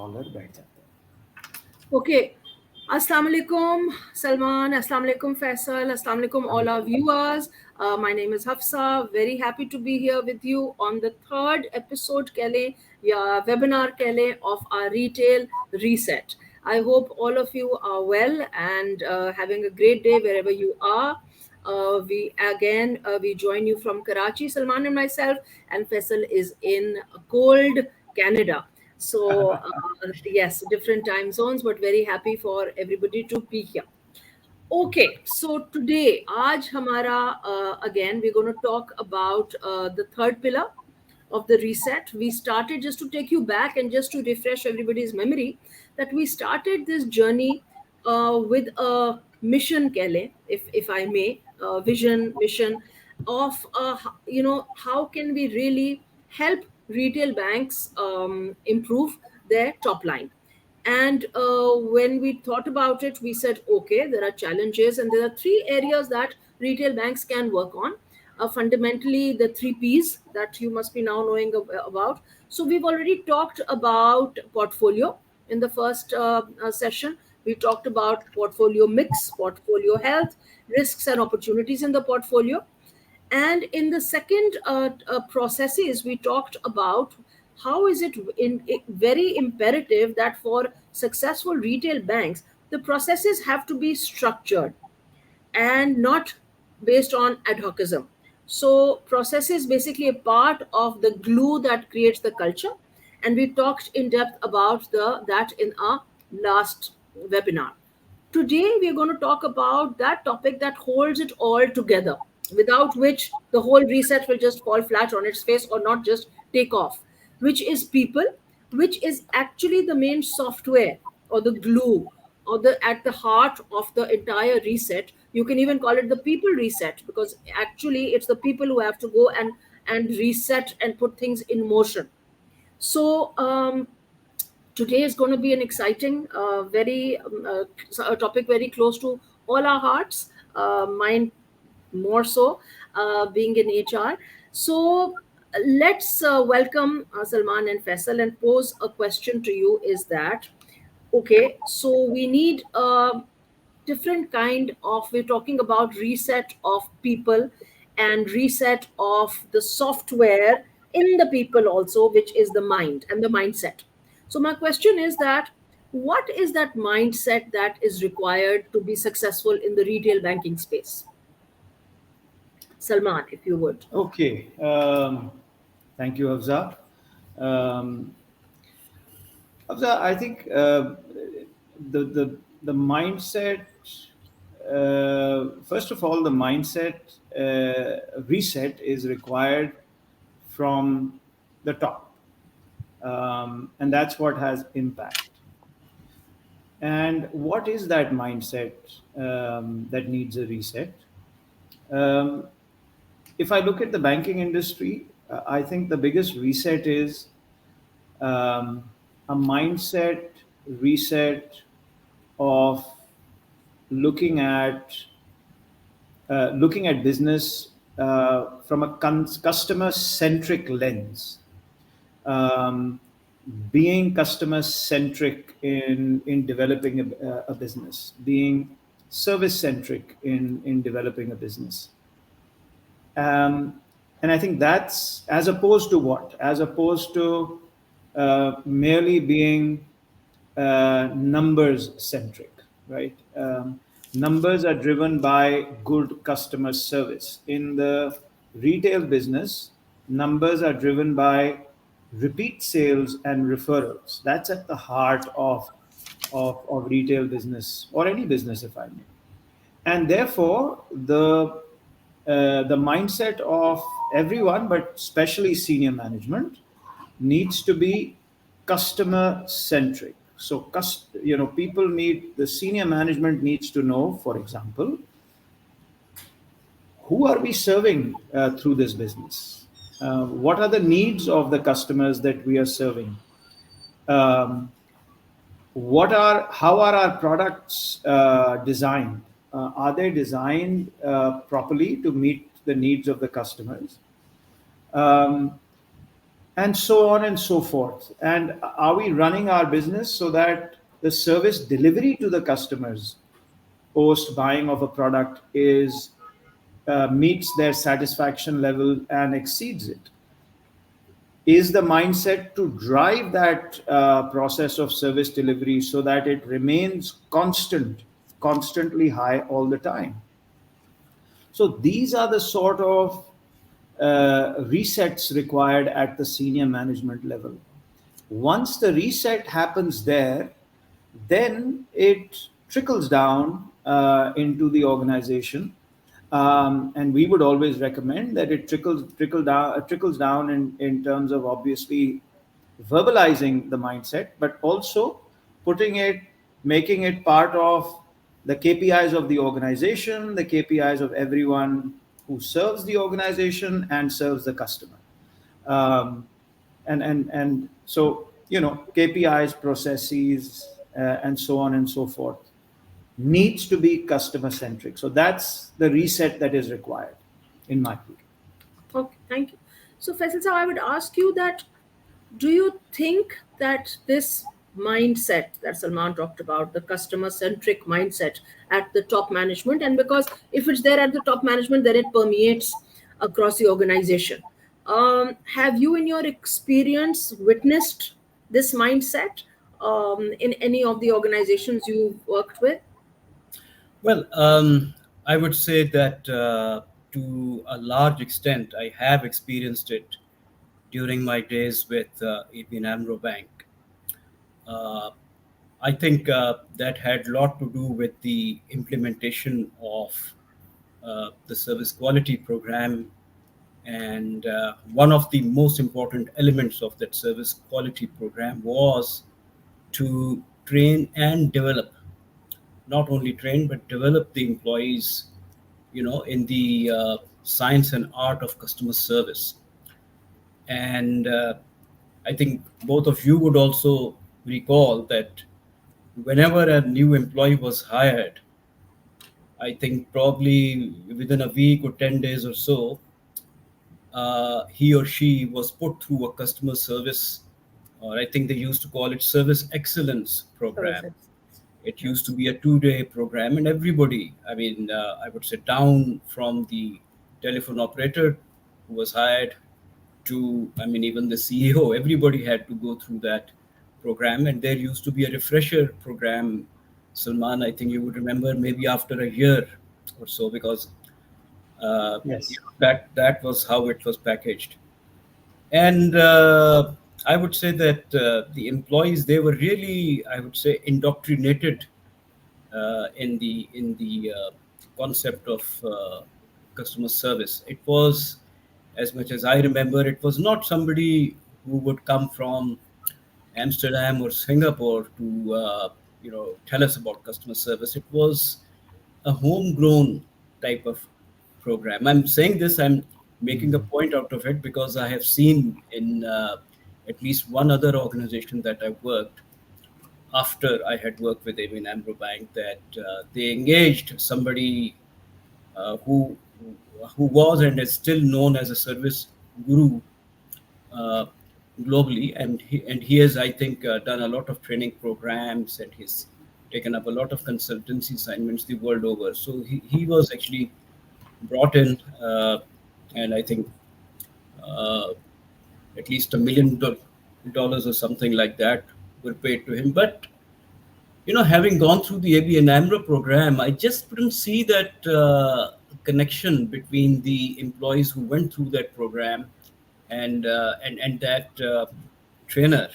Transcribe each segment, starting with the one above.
Collar बैठ जाते हैं. Okay. Assalamu alaikum, Salman. Assalamu alaikum, Faisal. Assalamu alaikum, all our viewers. My name is Hafsa. Very happy to be here with you on the third episode webinar of our retail reset. I hope all of you are well and having a great day wherever you are. We join you from Karachi, Salman and myself, and Faisal is in cold Canada. So yes, different time zones, but very happy for everybody to be here. Okay, so today, आज हमारा again we're going to talk about the third pillar of the reset. We started, just to take you back and just to refresh everybody's memory, that we started this journey with a mission, Kele, if I may, vision, mission of how can we really help retail banks improve their top line. And when we thought about it, we said, okay, there are challenges, and there are three areas that retail banks can work on. Fundamentally, the three P's that you must be now knowing about. So, we've already talked about portfolio in the first session. We talked about portfolio mix, portfolio health, risks and opportunities in the portfolio. And in the second processes, we talked about how is it very imperative that for successful retail banks, the processes have to be structured and not based on ad hocism. So process is basically a part of the glue that creates the culture. And we talked in depth about that in our last webinar. Today, we are going to talk about that topic that holds it all together, without which the whole reset will just fall flat on its face or not just take off, which is people, which is actually the main software or the glue or the at the heart of the entire reset. You can even call it the people reset, because actually it's the people who have to go and reset and put things in motion. So today is going to be an exciting, a topic very close to all our hearts, mine more so, being in HR. So let's welcome Salman and Faisal and pose a question to you. Is that okay? So we need a different kind of, we're talking about reset of people and reset of the software in the people also, which is the mind and the mindset. So my question is that what is that mindset that is required to be successful in the retail banking space? Salman, if you would. Okay. Thank you, Hafza. Um, Hafza, I think the mindset. First of all, the mindset reset is required from the top, and that's what has impact. And what is that mindset that needs a reset? Um, if I look at the banking industry, I think the biggest reset is a mindset reset of looking at business from a customer centric lens, um, being customer centric in developing a business, being service centric in developing a business. And I think that's as opposed to what? As opposed to merely being numbers centric, right? Numbers are driven by good customer service. In the retail business, numbers are driven by repeat sales and referrals. That's at the heart of retail business or any business, if I may. And therefore, the mindset of everyone, but especially senior management, needs to be customer centric. So, people need, the senior management needs to know, for example, who are we serving through this business? What are the needs of the customers that we are serving? Um, how are our products designed? Are they designed properly to meet the needs of the customers? Um, and so on and so forth. And are we running our business so that the service delivery to the customers post buying of a product is meets their satisfaction level and exceeds it? Is the mindset to drive that process of service delivery so that it remains constantly high all the time? So these are the sort of resets required at the senior management level. Once the reset happens there, then it trickles down into the organization, and we would always recommend that it trickles down in terms of obviously verbalizing the mindset, but also putting it, making it part of the KPIs of the organization, the KPIs of everyone who serves the organization and serves the customer. Um, and so, KPIs, processes, and so on and so forth needs to be customer centric. So that's the reset that is required, in my view. Okay, thank you. So, Faisal, so I would ask you that, do you think that this mindset that Salman talked about, the customer centric mindset at the top management, and because if it's there at the top management, then it permeates across the organization. Have you, in your experience, witnessed this mindset in any of the organizations you've worked with? Well, I would say that to a large extent, I have experienced it during my days with ABN AMRO Bank. Uh, I think that had a lot to do with the implementation of the service quality program. And one of the most important elements of that service quality program was to train and develop, not only train, but develop the employees, in the science and art of customer service. And I think both of you would also recall that whenever a new employee was hired, I think probably within a week or 10 days or so, he or she was put through a customer service, or I think they used to call it service excellence program. Services. It used to Yes. be a 2-day program, and everybody, I mean, I would say down from the telephone operator who was hired to, I mean, even the CEO, everybody had to go through that program. And there used to be a refresher program. Salman, I think you would remember, maybe after a year or so, because uh, Yes. that was how it was packaged. And I would say that the employees, they were really, I would say, indoctrinated in the concept of customer service. It was, as much as I remember, it was not somebody who would come from Amsterdam or Singapore to tell us about customer service. It was a homegrown type of program. I'm saying this, I'm making a point out of it because I have seen in at least one other organization that I worked after I had worked with ABN AMRO Bank, that they engaged somebody who was and is still known as a service guru uh, globally, and he has, I think, done a lot of training programs, and he's taken up a lot of consultancy assignments the world over. So he was actually brought in, and I think uh, at least $1 million or something like that were paid to him. But having gone through the ABN AMRO program, I just couldn't see that connection between the employees who went through that program and that trainer.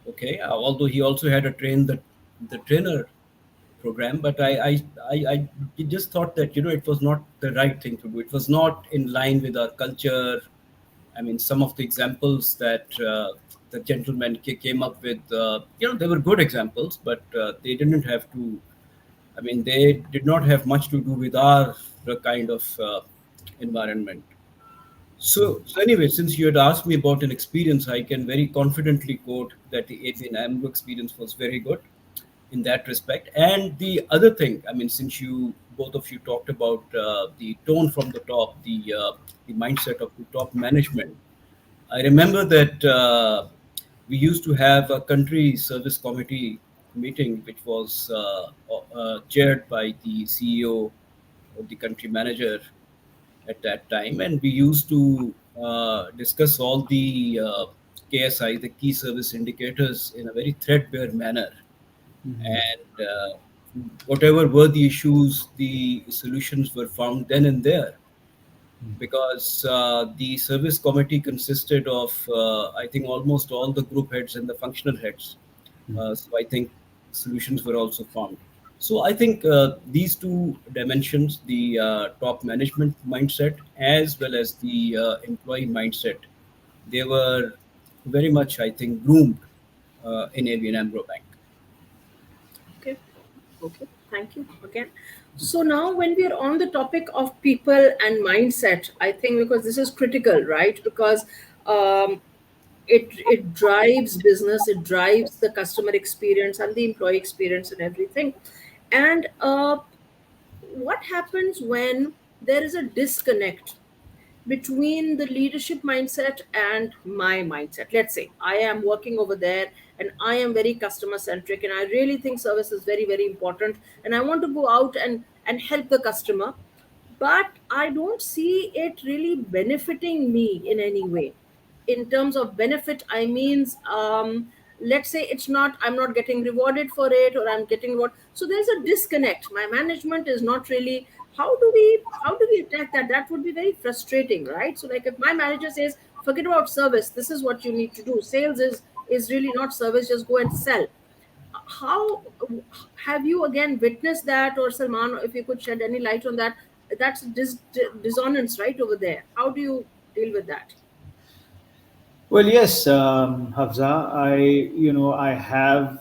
Okay, although he also had a the trainer program, but I just thought that it was not the right thing to do. It was not in line with our culture. I mean, some of the examples that the gentleman came up with, they were good examples, but they didn't have to. I mean, they did not have much to do with our kind of environment. So anyway, since you had asked me about an experience, I can very confidently quote that the ABN AMRO experience was very good in that respect. And the other thing, I mean, since you both of you talked about the tone from the top, the mindset of the top management, I remember that we used to have a country service committee meeting, which was chaired by the CEO or the country manager at that time, and we used to discuss all the KSI, the key service indicators, in a very threadbare manner. And whatever were the issues, the solutions were found then and there, because the service committee consisted of, I think, almost all the group heads and the functional heads. So I think solutions were also found. So I think these two dimensions, the top management mindset as well as the employee mindset, they were very much, I think, groomed in ABN AMRO Bank. Okay. Okay. Thank you again. So now, when we are on the topic of people and mindset, I think because this is critical, right? Because um, it drives business, it drives the customer experience and the employee experience and everything. And what happens when there is a disconnect between the leadership mindset and my mindset? Let's say I am working over there and I am very customer centric and I really think service is very, very important and I want to go out and help the customer, but I don't see it really benefiting me in any way. In terms of benefit, I means, let's say it's not, I'm not getting rewarded for it, or I'm getting reward. So there's a disconnect. My management is not really. How do we attack that? That would be very frustrating, right? So like if my manager says, forget about service, this is what you need to do. Sales is really not service. Just go and sell. How have you again witnessed that, or Salman, if you could shed any light on that? That's dissonance right over there. How do you deal with that? Well, yes, Hafza, I have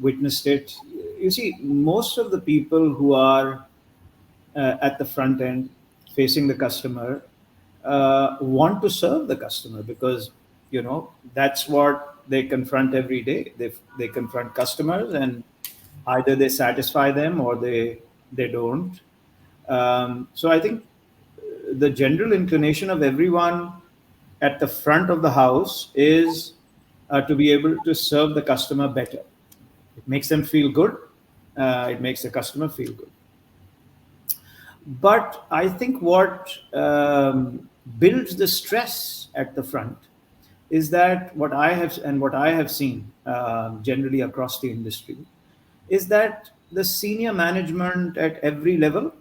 witnessed it. You see, most of the people who are at the front end facing the customer want to serve the customer, because that's what they confront every day. They confront customers, and either they satisfy them or they don't. So I think the general inclination of everyone at the front of the house is to be able to serve the customer better. It makes them feel good. It makes the customer feel good. But I think what builds the stress at the front is that what I have seen generally across the industry is that the senior management at every level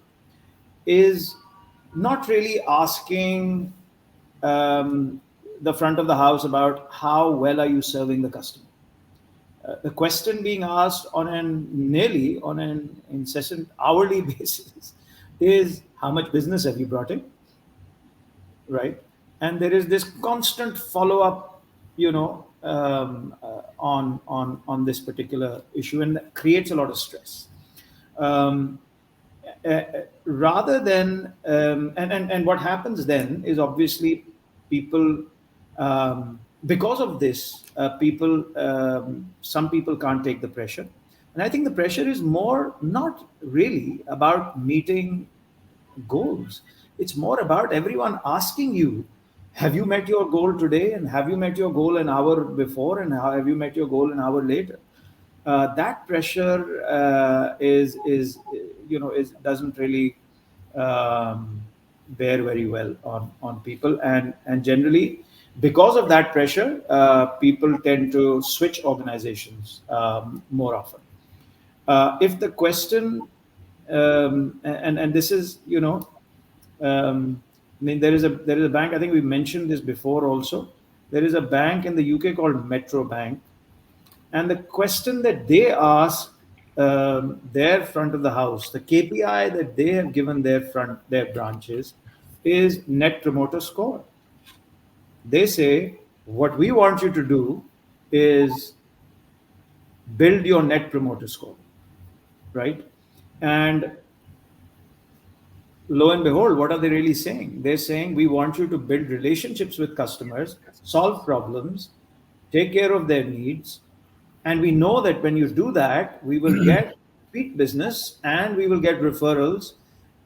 is not really asking um, the front of the house about how well are you serving the customer. The question being asked on an incessant hourly basis is how much business have you brought in, right? And there is this constant follow up, on this particular issue, and that creates a lot of stress. Um, Rather than and what happens then is, obviously, people, because of this, people some people can't take the pressure, and I think the pressure is more not really about meeting goals. It's more about everyone asking you, have you met your goal today, and have you met your goal an hour before, and how have you met your goal an hour later? That pressure is doesn't really bear very well on people, and generally, because of that pressure, people tend to switch organizations more often. If the question, and this is, I mean, there is a bank. I think we mentioned this before also. There is a bank in the UK called Metro Bank, and the question that they ask their front of the house, the KPI that they have given their branches, is Net Promoter Score. They say, what we want you to do is build your Net Promoter Score, right? And lo and behold, what are they really saying? They're saying, we want you to build relationships with customers, solve problems, take care of their needs. And we know that when you do that, we will get repeat business, and we will get referrals,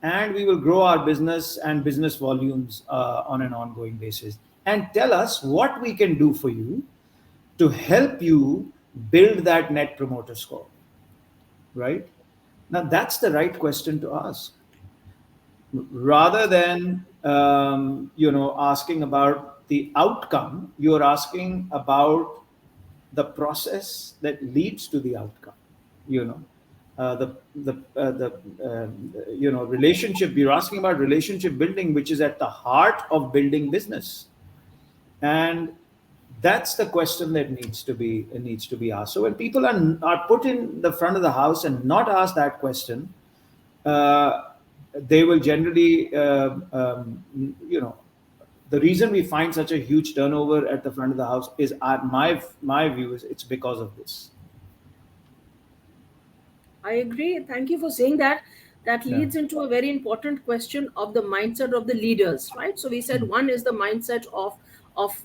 and we will grow our business and business volumes on an ongoing basis. and tell us what we can do for you to help you build that net promoter score, right? Now, that's the right question to ask. Rather than asking about the outcome, you're asking about the process that leads to the outcome. You know, the relationship. You're asking about relationship building, which is at the heart of building business, and that's the question that needs to be asked. So when people are put in the front of the house and not asked that question, uh, they will generally, the reason we find such a huge turnover at the front of the house is, my view is, it's because of this. I agree. Thank you for saying that. That Yeah. leads into a very important question of the mindset of the leaders, right? So we said one is the mindset of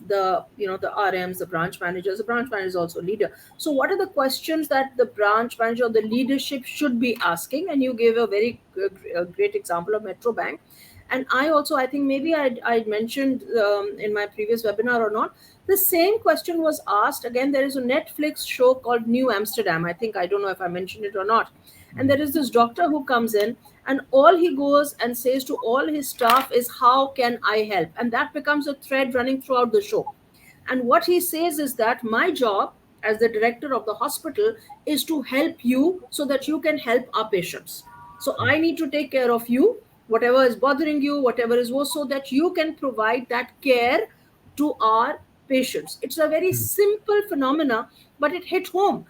the the RMs, the branch managers. The branch manager is also a leader. So what are the questions that the branch manager or the leadership should be asking? And you gave a very great example of Metro Bank. And I think maybe I mentioned in my previous webinar or not, the same question was asked. Again, there is a Netflix show called New Amsterdam. I think, I don't know if I mentioned it or not. And there is this doctor who comes in, and all he goes and says to all his staff is, how can I help? And that becomes a thread running throughout the show. And what he says is that my job as the director of the hospital is to help you so that you can help our patients. So I need to take care of you, whatever is bothering you, whatever is worse, so that you can provide that care to our patients. It's a very simple phenomena, but it hit home.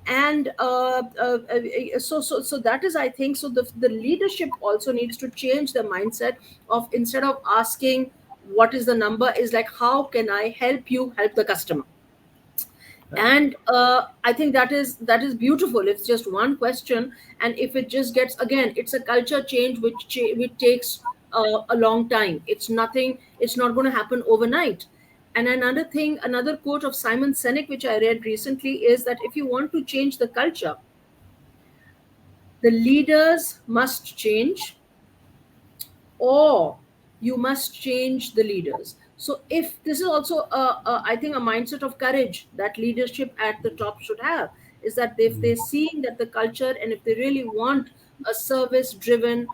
And so that is, I think, so the leadership also needs to change the mindset of, instead of asking what is the number, is like, how can I help you help the customer? And I think that is beautiful. It's just one question, and if it just gets, again, it's a culture change which takes a long time. It's nothing, it's not going to happen overnight. And another thing, another quote of Simon Sinek which I read recently is that if you want to change the culture, the leaders must change, or you must change the leaders. So if this is also I think a mindset of courage that leadership at the top should have, is that if they're seeing that the culture, and if they really want a service driven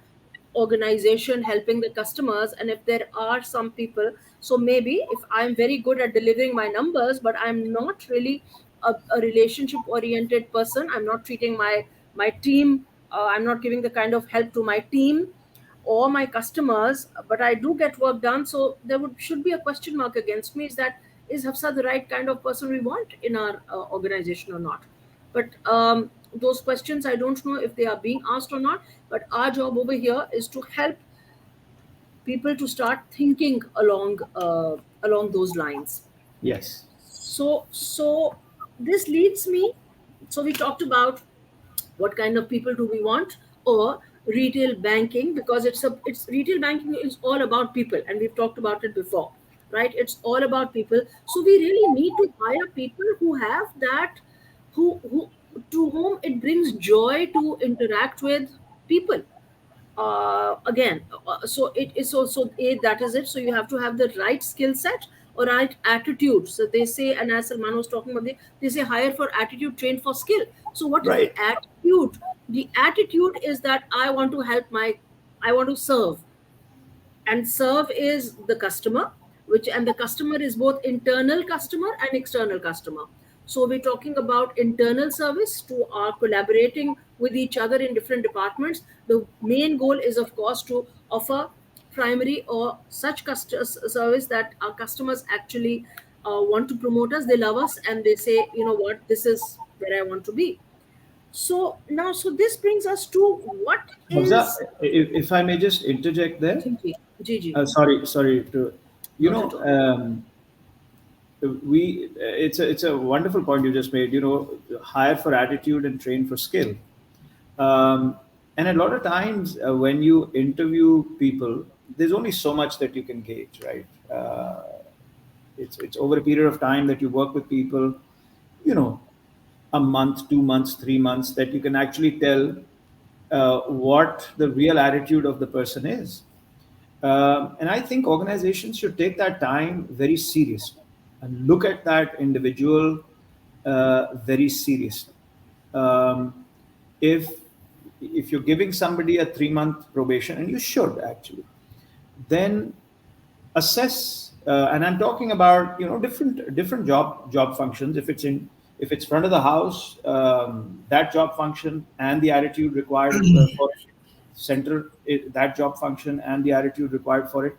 organization helping the customers, and if there are some people, so maybe if I'm very good at delivering my numbers, but I'm not really a relationship oriented person, I'm not treating my team, I'm not giving the kind of help to my team or my customers, but I do get work done. So there should be a question mark against me, is that, is Hafsa the right kind of person we want in our organization or not? But those questions, I don't know if they are being asked or not. But our job over here is to help people to start thinking along those lines. Yes. So this leads me. So we talked about what kind of people do we want, or retail banking, because it's retail banking is all about people, and we've talked about it before, right? It's all about people. So we really need to hire people who have that, who to whom it brings joy to interact with people. Again, so it is also that is it. So you have to have the right skill set or right attitude. So they say, and as Salman was talking about, they say hire for attitude, train for skill. So what is the Right. attitude? The attitude is that I want to help I want to serve, and serve is the customer, which, and the customer is both internal customer and external customer. So we're talking about internal service to our collaborating with each other in different departments. The main goal is, of course, to offer primary or such service that our customers actually want to promote us, they love us, and they say, you know what, this is where I want to be. So now, so this brings us to what Hamza, is if I may just interject there. GG. GG. Sorry to, you Not know, at all. it's a wonderful point you just made. Hire for attitude and train for skill. Um, and a lot of times when you interview people, there's only so much that you can gauge, right? It's over a period of time that you work with people, you know, a month, 2 months, 3 months, that you can actually tell what the real attitude of the person is. And I think organizations should take that time very seriously and look at that individual very seriously. Um, if if you're giving somebody a 3 month probation, and you should actually, then assess. And I'm talking about different job functions. If it's front of the house, that job function and the attitude required for it. Center, that job function and the attitude required for it.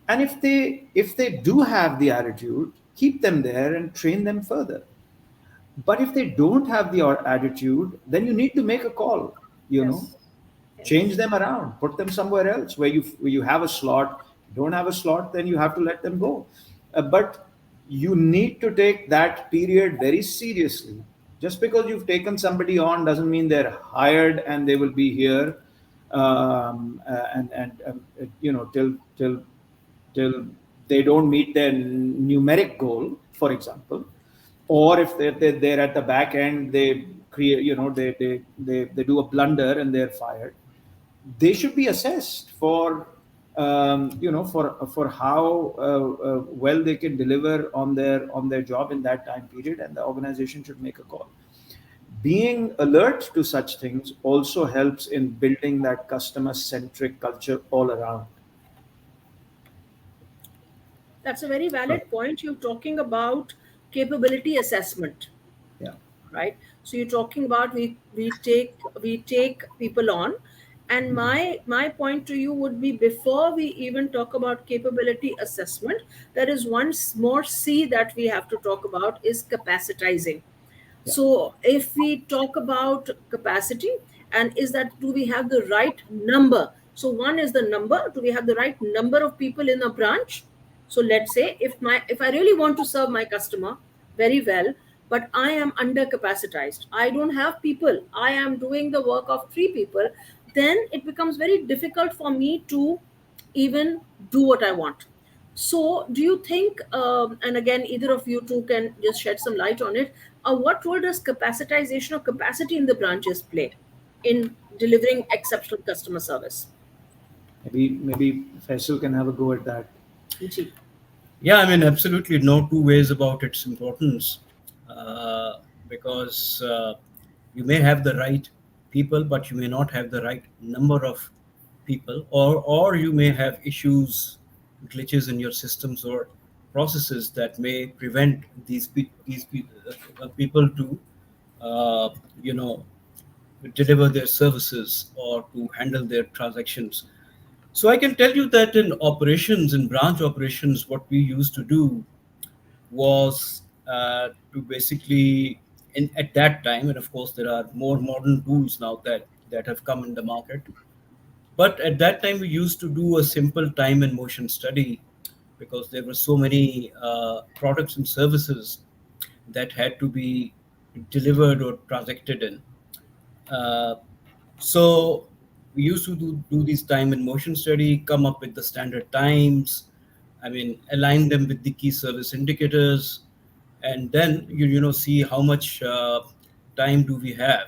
And if they do have the attitude, keep them there and train them further. But if they don't have the attitude, then you need to make a call. You know, Yes. change Yes. them around, put them somewhere else where you have a slot. Don't have a slot, then you have to let them go. But you need to take that period very seriously. Just because you've taken somebody on doesn't mean they're hired and they will be here, till they don't meet their numeric goal, for example. Or if they're at the back end, they create, they do a blunder and they're fired. They should be assessed for how well they can deliver on their job in that time period, and the organization should make a call. Being alert to such things also helps in building that customer centric culture all around. That's a very Right. valid point. You're talking about capability assessment, Yeah. right? So you're talking about we take people on, and my point to you would be, before we even talk about capability assessment, there is one more C that we have to talk about, is capacitizing. Yeah. So if we talk about capacity, and is that, do we have the right number? So one is the number. Do we have the right number of people in a branch? So let's say if I really want to serve my customer very well, but I am under capacitized, I don't have people, I am doing the work of three people, then it becomes very difficult for me to even do what I want. So, do you think, and again, either of you two can just shed some light on it, what role does capacitization or capacity in the branches play in delivering exceptional customer service? Maybe Faisal can have a go at that. Ji. Yeah, I mean, absolutely no two ways about its importance, because you may have the right people, but you may not have the right number of people, or you may have issues, glitches in your systems or processes that may prevent people to, uh, you know, deliver their services or to handle their transactions. So I can tell you that in operations, in branch operations, what we used to do was to basically, at that time, and of course there are more modern tools now that have come in the market. But at that time, we used to do a simple time and motion study because there were so many products and services that had to be delivered or transacted in. Uh, so we used to do these time and motion study, come up with the standard times. I mean, align them with the key service indicators, and then see how much time do we have,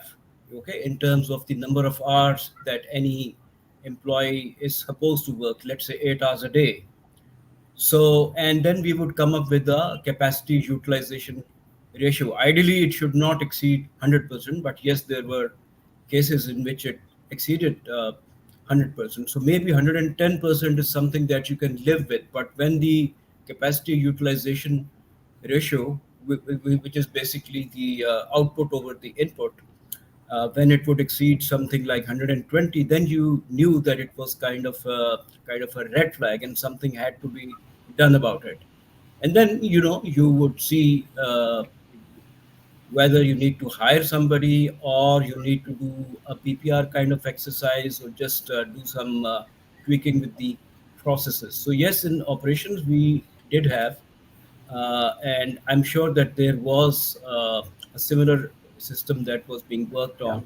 okay, in terms of the number of hours that any employee is supposed to work. Let's say 8 hours a day. So, and then we would come up with a capacity utilization ratio. Ideally, it should not exceed 100%, but yes, there were cases in which it exceeded 100%. So maybe 110% is something that you can live with. But when the capacity utilization ratio, which is basically the output over the input, when it would exceed something like 120, then you knew that it was kind of a red flag and something had to be done about it. And then you would see whether you need to hire somebody or you need to do a PPR kind of exercise or just do some tweaking with the processes. So yes, in operations we did have, and I'm sure that there was a similar system that was being worked Yeah.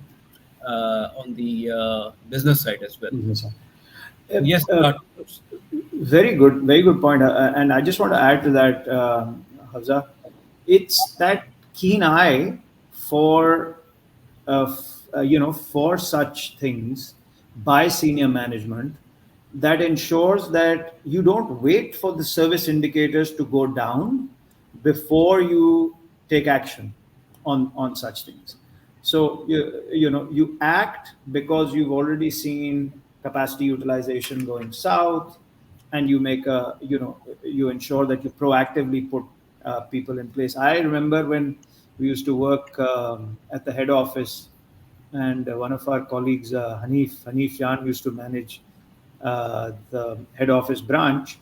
on the business side as well. Business. So yes, Uh, there are tools. very good point. And I just want to add to that, Hafza. It's that keen eye for, for such things by senior management, that ensures that you don't wait for the service indicators to go down before you take action on such things. So you act because you've already seen capacity utilization going south, and you make a you ensure that you proactively put people in place. I remember when we used to work at the head office, and one of our colleagues, Hanif Jan, used to manage the head office branch.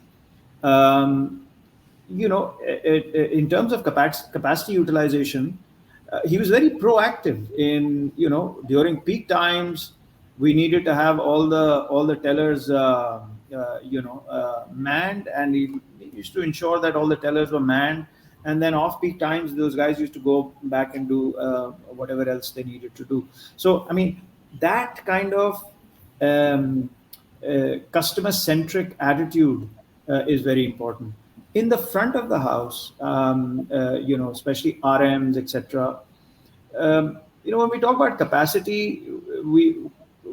Um, in terms of capacity utilization, he was very proactive in, during peak times. We needed to have all the tellers manned, and he used to ensure that all the tellers were manned. And then off peak times, those guys used to go back and do whatever else they needed to do. So I mean, that kind of um, customer centric attitude is very important in the front of the house. Especially RMs, etc. When we talk about capacity, we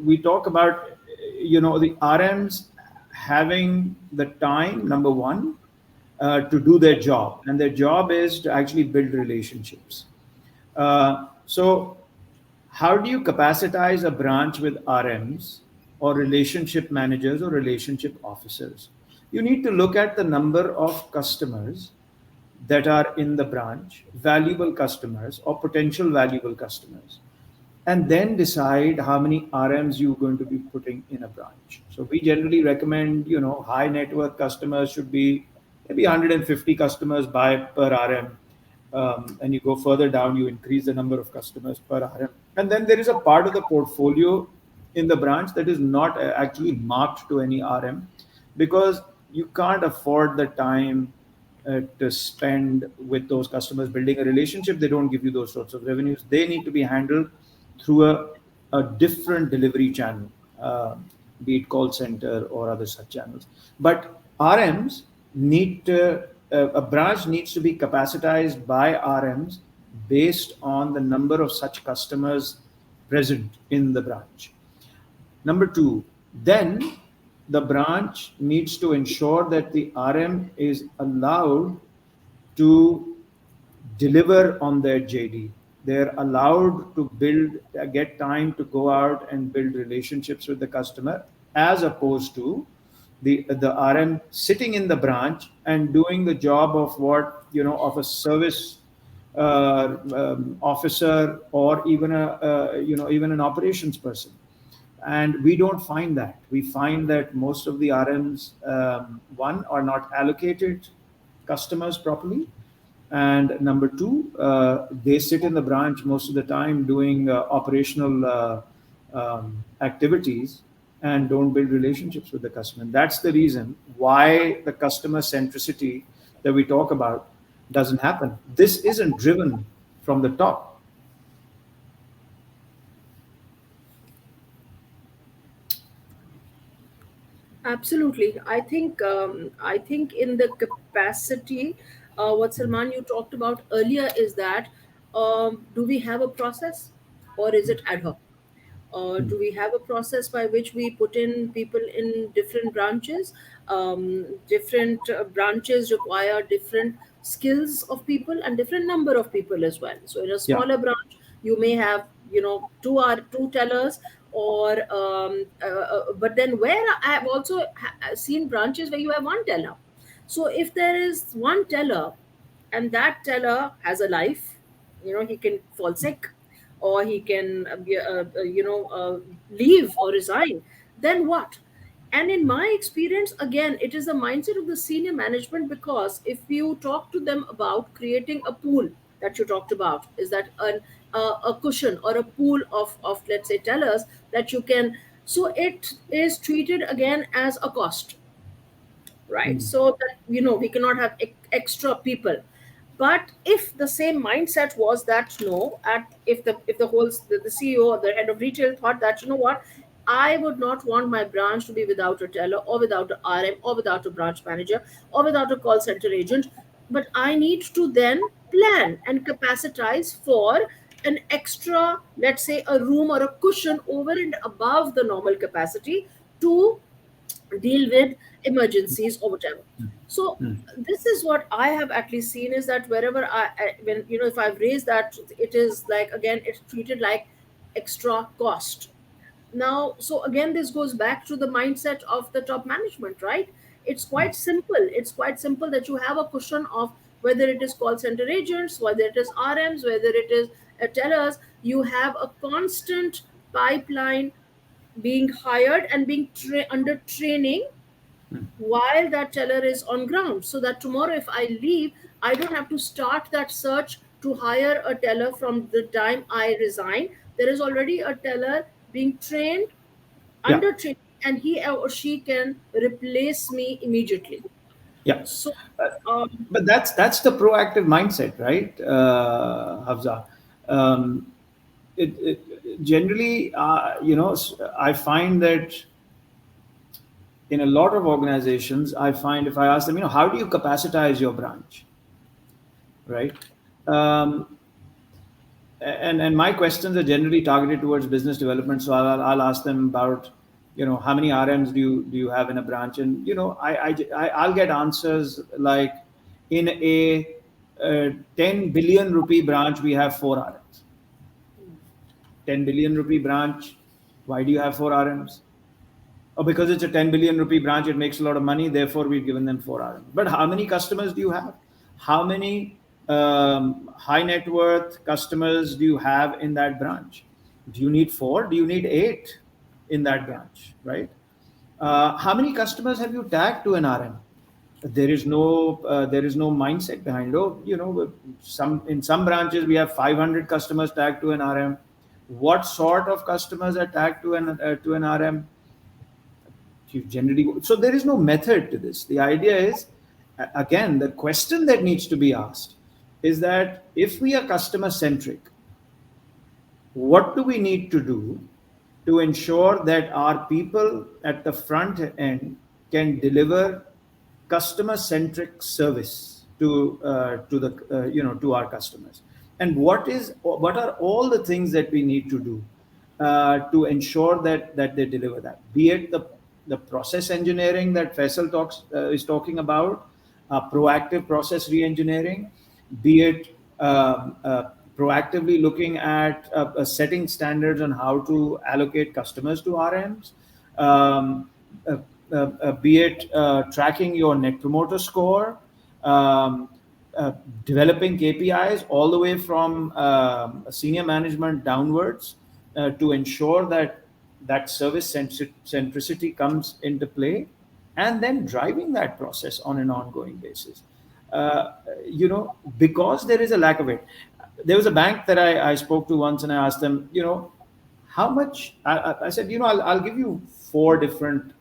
we talk about the RMs having the time, number one, to do their job, and their job is to actually build relationships. So how do you capacitize a branch with RMs or relationship managers or relationship officers? You need to look at the number of customers that are in the branch, valuable customers or potential valuable customers, and then decide how many RMs you're going to be putting in a branch. So we generally recommend, high net worth customers should be maybe 150 customers by per RM. And you go further down, you increase the number of customers per RM. And then there is a part of the portfolio in the branch that is not actually marked to any RM, because you can't afford the time to spend with those customers building a relationship. They don't give you those sorts of revenues. They need to be handled through a different delivery channel, be it call center or other such channels. But RMs need to, a branch needs to be capacitized by RMs based on the number of such customers present in the branch. Number two, then the branch needs to ensure that the RM is allowed to deliver on their JD. They're allowed to get time to go out and build relationships with the customer, as opposed to the RM sitting in the branch and doing the job of of a service officer, or even even an operations person. And we don't find that. We find that most of the RMs, one, are not allocated customers properly, and number two, they sit in the branch most of the time doing operational activities and don't build relationships with the customer. And that's the reason why the customer centricity that we talk about doesn't happen. This isn't driven from the top. Absolutely. I think in the capacity, what Salman you talked about earlier is that, do we have a process, or is it ad hoc? Do we have a process by which we put in people in different branches? Different branches require different skills of people and different number of people as well. So in a Yeah. smaller branch, you may have, two tellers, or but then where I have also seen branches where you have one teller. So if there is one teller, and that teller has a life, he can fall sick, or he can leave or resign, then what? And in my experience, again, it is the mindset of the senior management, because if you talk to them about creating a pool that you talked about, is that a cushion or a pool of, let's say, tellers that you can, so it is treated again as a cost, right? Mm. So that, we cannot have extra people. But if the same mindset was that, no, at if the whole the CEO or the head of retail thought that, what, I would not want my branch to be without a teller, or without a RM, or without a branch manager, or without a call center agent, but I need to then plan and capacitize for an extra, let's say, a room or a cushion over and above the normal capacity, to deal with emergencies or whatever. So this is what I have at least seen, is that wherever when if I've raised that, it is like, again, it's treated like extra cost. Now, so again, this goes back to the mindset of the top management, right? It's quite simple that you have a cushion of, whether it is call center agents, whether it is RMs, whether it is tellers, you have a constant pipeline being hired and being under training while that teller is on ground, so that tomorrow if I leave, I don't have to start that search to hire a teller from the time I resign. There is already a teller being trained, Yeah, under training, and he or she can replace me immediately. yeah. So Uh, um, but that's the proactive mindset, right, Hafza? Um, it generally, I find that in a lot of organizations, I find if I ask them, how do you capacitize your branch, right? Um, and my questions are generally targeted towards business development. So I'll ask them about, how many RMs do you have in a branch, and I'll get answers like, in a 10 billion rupee branch we have 4 RMs. 10 billion rupee branch, why do you have 4 RMs? Oh, because it's a 10 billion rupee branch, it makes a lot of money, therefore we've given them 4 RMs. But how many customers do you have? How many high net worth customers do you have in that branch? Do you need four? Do you need eight in that branch, right? How many customers have you tagged to an RM? There is no mindset behind. Oh, some in some branches we have 500 customers tagged to an RM. What sort of customers are tagged to an RM? You generally so there is no method to this. The idea is, again, the question that needs to be asked is that if we are customer centric, what do we need to do to ensure that our people at the front end can deliver customer centric service to our customers, and what are all the things that we need to do to ensure that they deliver that, be it the process engineering that Faisal is talking about, proactive process re-engineering, be it proactively looking at setting standards on how to allocate customers to RMs, um, uh, be it tracking your net promoter score, um, uh, developing KPIs all the way from senior management downwards to ensure that service centricity comes into play, and then driving that process on an ongoing basis. Uh, because there is a lack of it. There was a bank that I spoke to once, and I asked them, how much? I said, I'll give you four different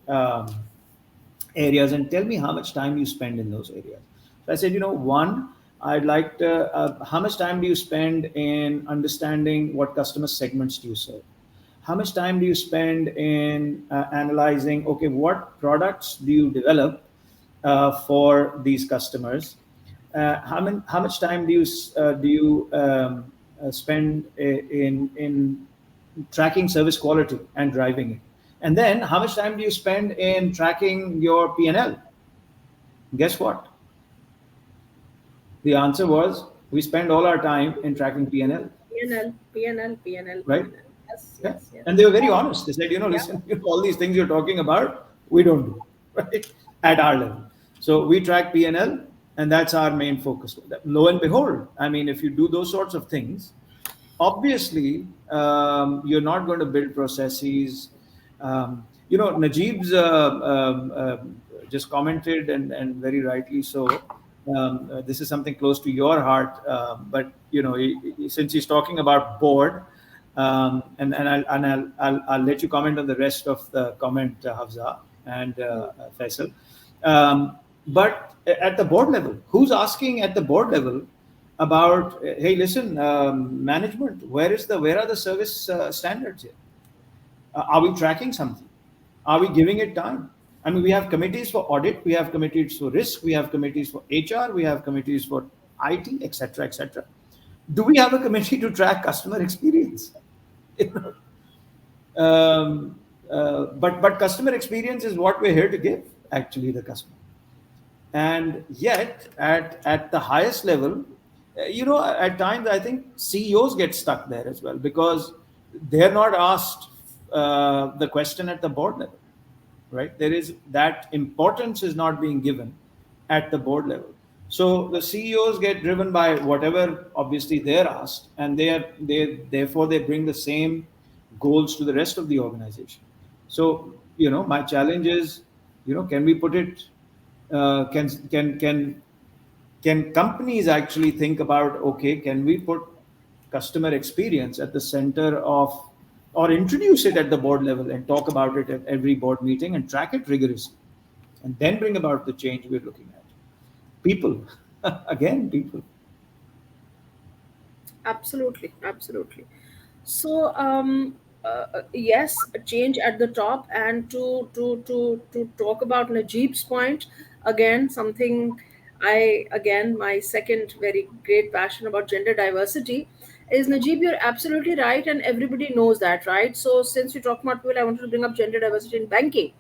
areas and tell me how much time you spend in those areas. So I said, one, I'd like to, how much time do you spend in understanding what customer segments do you serve? How much time do you spend in analyzing, okay, what products do you develop for these customers? How much time do you spend in tracking service quality and driving it? And then how much time do you spend in tracking your P&L? Guess what? The answer was, we spend all our time in tracking P&L, PNL, PNL, PNL, right? PNL. Yes, Yeah. yes, yes. And they were very honest. They said, Yeah. listen, all these things you're talking about, we don't do, right? At our level. So we track P&L, and that's our main focus. Lo and behold, I mean, if you do those sorts of things, obviously you're not going to build processes. Najib's just commented, and very rightly so. This is something close to your heart, but since he's talking about board, I'll let you comment on the rest of the comment, Hafza and Faisal. But at the board level, who's asking at the board level about, hey, listen, management, where are the service standards here? Are we tracking something? Are we giving it time? I mean, we have committees for audit, we have committees for risk, we have committees for HR, we have committees for IT, etc., etc. Do we have a committee to track customer experience? You know, But customer experience is what we're here to give, actually, the customer. And yet, at the highest level, at times I think CEOs get stuck there as well, because they're not asked the question at the board level, right? There is that importance is not being given at the board level. So the CEOs get driven by whatever obviously they're asked, and they therefore they bring the same goals to the rest of the organization. So my challenge is, can we put it? Can companies actually think about, okay, can we put customer experience at the center of, or introduce it at the board level and talk about it at every board meeting and track it rigorously, and then bring about the change we're looking at? People, again, people. Absolutely, absolutely. So, yes, a change at the top, and to talk about Najib's point again, something my second very great passion about gender diversity is, Najib, you're absolutely right, and everybody knows that, right? So, since you talk about people, I wanted to bring up gender diversity in banking,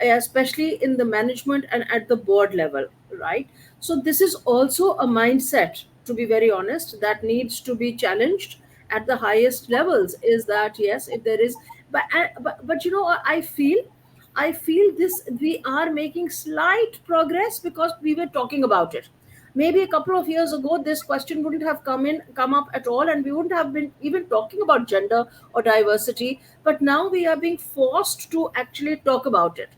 especially in the management and at the board level, right? So this is also a mindset, to be very honest, that needs to be challenged at the highest levels. Is that, yes, if there is, but I feel this, we are making slight progress because we were talking about it. Maybe a couple of years ago this question wouldn't have come up at all, and we wouldn't have been even talking about gender or diversity, but now we are being forced to actually talk about it.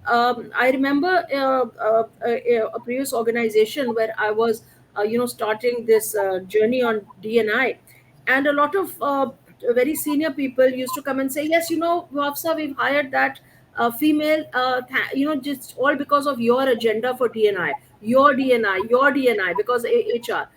I remember a previous organization where I was, starting this journey on DNI, and a lot of very senior people used to come and say, "Yes, Wafsa, we've hired that female, just all because of your agenda for DNI, your DNI, because HR."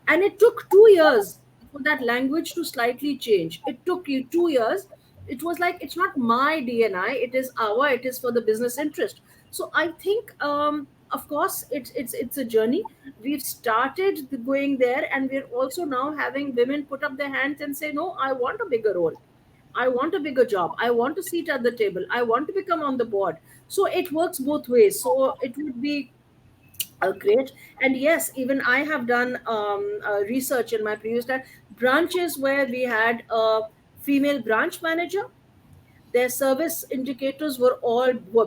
And it took 2 years for that language to slightly change. It took you 2 years. It was like, it's not my DNI, it is for the business interest. So I think, of course, it's a journey. We've started going there, and we're also now having women put up their hands and say, no, I want a bigger role, I want a bigger job, I want a seat at the table, I want to become on the board. So it works both ways. So it would be great. And yes, even I have done research in my previous time, branches where we had a female branch manager, their service indicators were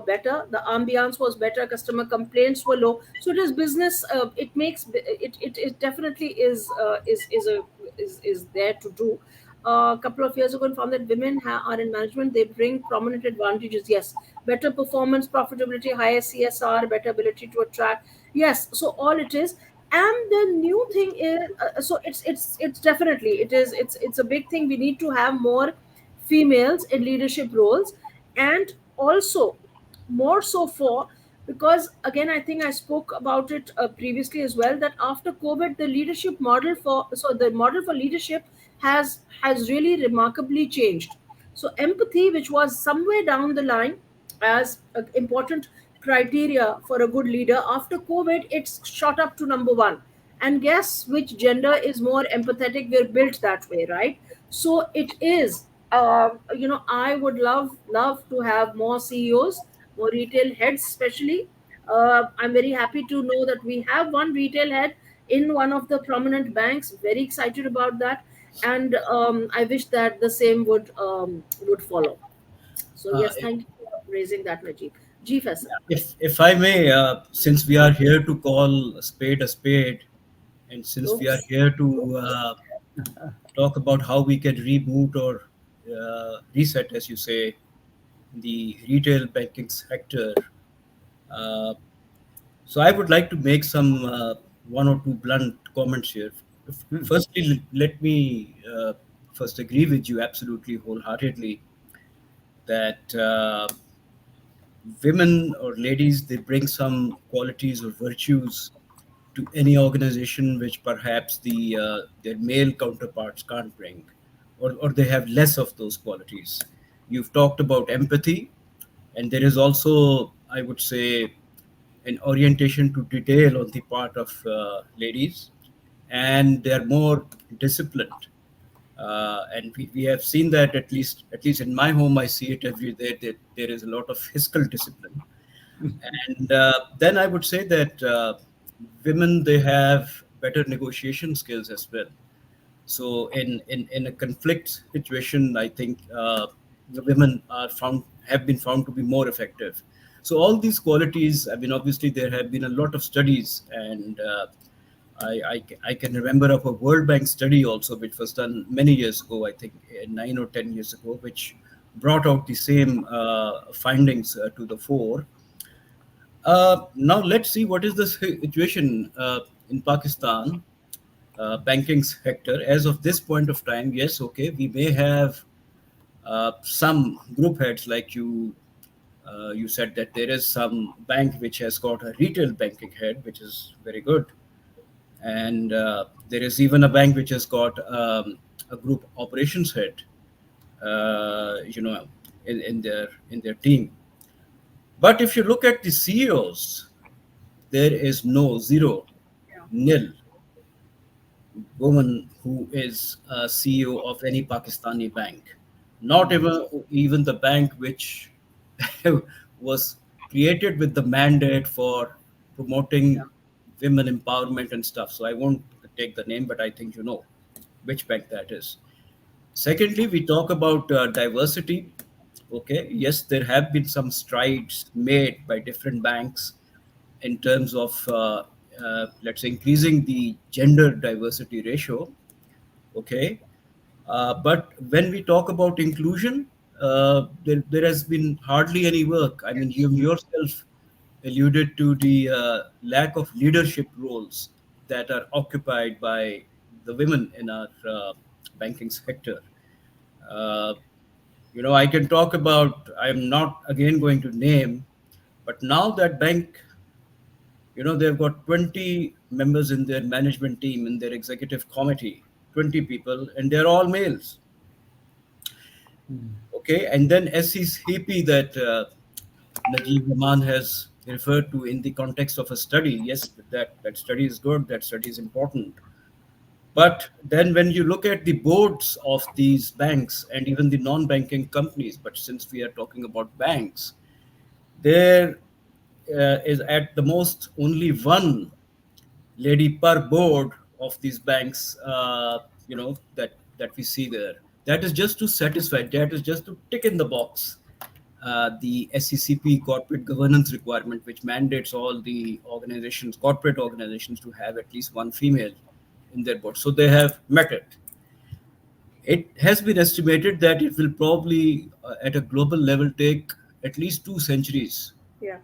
better, the ambiance was better, customer complaints were low. So it is business, it definitely is there to do. A couple of years ago, and found that women are in management, they bring prominent advantages. Yes, better performance, profitability, higher CSR, better ability to attract. Yes, so all it is. And the new thing is, so it's definitely, it's a big thing. We need to have more females in leadership roles, and also more so for, because again, I think I spoke about it previously as well, that after COVID, the leadership model for, so the model for leadership has really remarkably changed. So empathy, which was somewhere down the line as an important criteria for a good leader, after COVID it's shot up to number one. And guess which gender is more empathetic? We're built that way, right? So it is, I would love to have more CEOs, more retail heads especially. I'm very happy to know that we have one retail head in one of the prominent banks, very excited about that. And I wish that the same would follow. So Uh, yes, thank you for raising that, Najib. G Faisal. if I may, since we are here to call a spade, and since we are Oops. here to talk about how we can reboot or reset, as you say, the retail banking sector, uh, so I would like to make some one or two blunt comments here. Firstly, let me first agree with you absolutely wholeheartedly that women or ladies, they bring some qualities or virtues to any organization which perhaps their male counterparts can't bring, or they have less of those qualities. You've talked about empathy, and there is also, I would say, an orientation to detail on the part of ladies, and they're more disciplined. And we have seen that, at least in my home, I see it every day, that there is a lot of fiscal discipline. And then I would say that women, they have better negotiation skills as well. So in a conflict situation, I think the women are found have been found to be more effective. So all these qualities, I mean, obviously there have been a lot of studies, and I can remember of a World Bank study also, which was done many years ago, I think 9 or 10 years ago, which brought out the same findings to the fore. Now let's see what is the situation in Pakistan banking sector as of this point of time. Yes, okay, we may have some group heads, like you said that there is some bank which has got a retail banking head, which is very good, and there is even a bank which has got a group operations head, in their team. But if you look at the CEOs, there is no zero, Yeah. nil woman who is a CEO of any Pakistani bank. Not even the bank which was created with the mandate for Yeah. promoting women empowerment and stuff. So I won't take the name, but I think you know which bank that is. Secondly, we talk about diversity. Okay, yes, there have been some strides made by different banks in terms of, let's say, increasing the gender diversity ratio. Okay, but when we talk about inclusion, there has been hardly any work. I mean, you yourself alluded to the lack of leadership roles that are occupied by the women in our banking sector. Uh, I can talk about, I'm not again going to name, but now that bank, they've got 20 members in their management team, in their executive committee, 20 people, and they're all males. Okay, and then SCCP that Najib Rahman has referred to in the context of a study. Yes, that study is good, that study is important. But then when you look at the boards of these banks and even the non-banking companies, but since we are talking about banks, there is at the most only one lady per board of these banks, that we see there. That is just to satisfy, that is just to tick in the box the SECP corporate governance requirement, which mandates all the organizations, corporate organizations, to have at least one female in their board. So they have met it. It has been estimated that it will probably, at a global level, take at least 2 centuries, Yeah.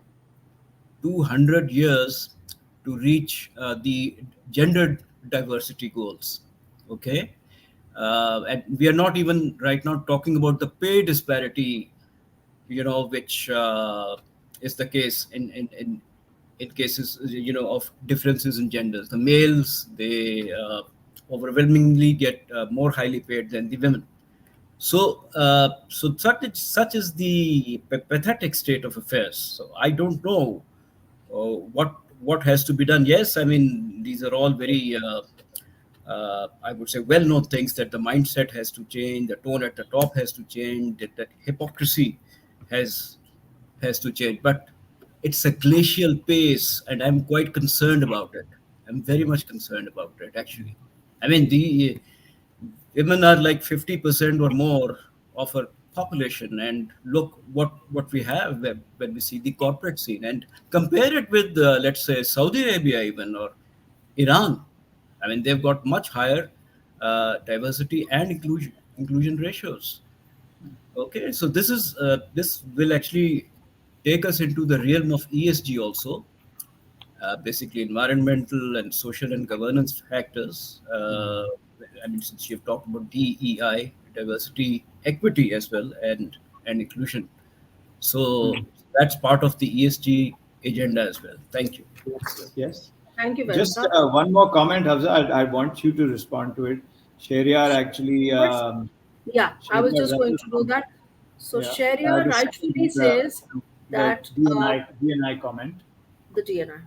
200 years to reach the gender diversity goals. Okay. And we are not even right now talking about the pay disparity, which is the case in cases, of differences in genders. The males, they overwhelmingly get more highly paid than the women. So such is the pathetic state of affairs. So I don't know what has to be done. Yes, I mean, these are all very, I would say, well-known things, that the mindset has to change, the tone at the top has to change, that hypocrisy has has to change. But it's a glacial pace, and I'm quite concerned about it. I'm very much concerned about it, actually. I mean, the women are like 50% or more of our population, and look what we have when we see the corporate scene, and compare it with, let's say, Saudi Arabia even, or Iran. I mean, they've got much higher diversity and inclusion ratios. Okay, so this will actually take us into the realm of ESG also, basically environmental and social and governance factors. I mean, since you've talked about DEI, diversity, equity as well, and inclusion. So that's part of the ESG agenda as well. Thank you. Yes, yes. Thank you, Just Valsa. one more comment, Hafsa. I want you to respond to it. Sheriar actually, First, yeah, I was Sheriar just going Russell to do from, that. So yeah, Sharia the rightfully second, says the that DNI comment. the DNI.